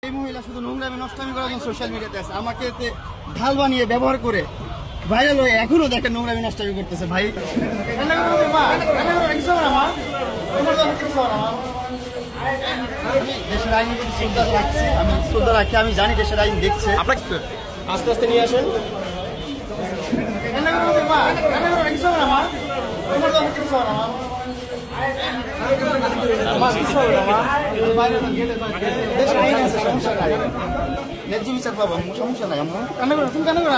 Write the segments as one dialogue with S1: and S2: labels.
S1: এই মহিলা শুধু নোংরামি নষ্টামি করার জন্য সোশ্যাল মিডিয়াতে আছে, আমাকে এতে ঢাল বানিয়ে ব্যবহার করে ভাইরাল হয়ে এখনো দেখেন নোংরামি নষ্টামি করতেছে। ভাই দেশের আইন শ্রদ্ধা রাখছি, আমি শ্রদ্ধা রাখি, আমি জানি দেশের আইন দেখছে।
S2: আপনাকে আস্তে আস্তে নিয়ে আসেন।
S1: ন্যায্য বিচার পাবো, সমস্যা নাই। আম্মু কান্না করো, তুমি কান্না করো।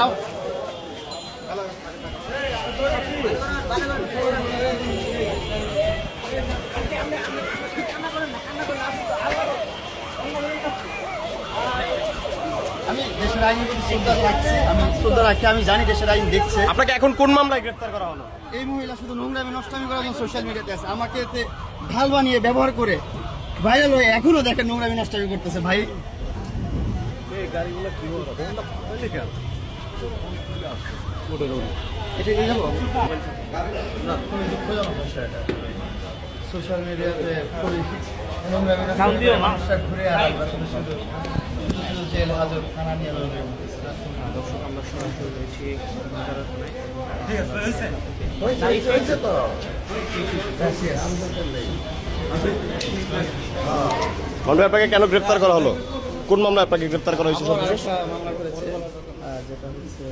S1: আমি দেশের আইনের প্রতি শ্রদ্ধা রাখছি, আমি শ্রদ্ধা রাখি, আমি জানি দেশের আইন দেখছে।
S2: আপনাকে এখন কোন মামলায় গ্রেফতার করা হলো?
S1: এই মহিলা শুধু নোংরামি নষ্টামি করার জন্য সোশ্যাল মিডিয়াতে আছে, আমাকে এতে ঢাল বানিয়ে ব্যবহার করে ভাইরাল হয়ে এখনো দেখেন নোংরামি নষ্টামি করতেছে। ভাই এটা নিয়ে যাবো সোশ্যাল মিডিয়াতে ঘুরে জেল হাজত থানা নিয়ে
S2: দর্শক, আমরা সরাসরি রয়েছি আপনাকে কেন গ্রেফতার করা হলো? কোন মামলায় আপনাকে গ্রেফতার করা হয়েছে?
S1: মামলা করেছে, যেটা হচ্ছে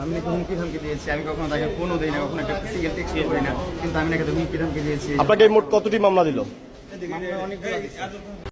S1: আমি নাকি হুমকি ধামকি দিয়েছি। আমি কখনো তাকে ফোনও দিই না, কখনো একটা সিঙ্গেল টেক্সট করি না, কিন্তু আমি নাকি হুমকি ধামকি দিয়েছি।
S2: আপনাকে মোট কতটি মামলা দিল?
S1: অনেকগুলো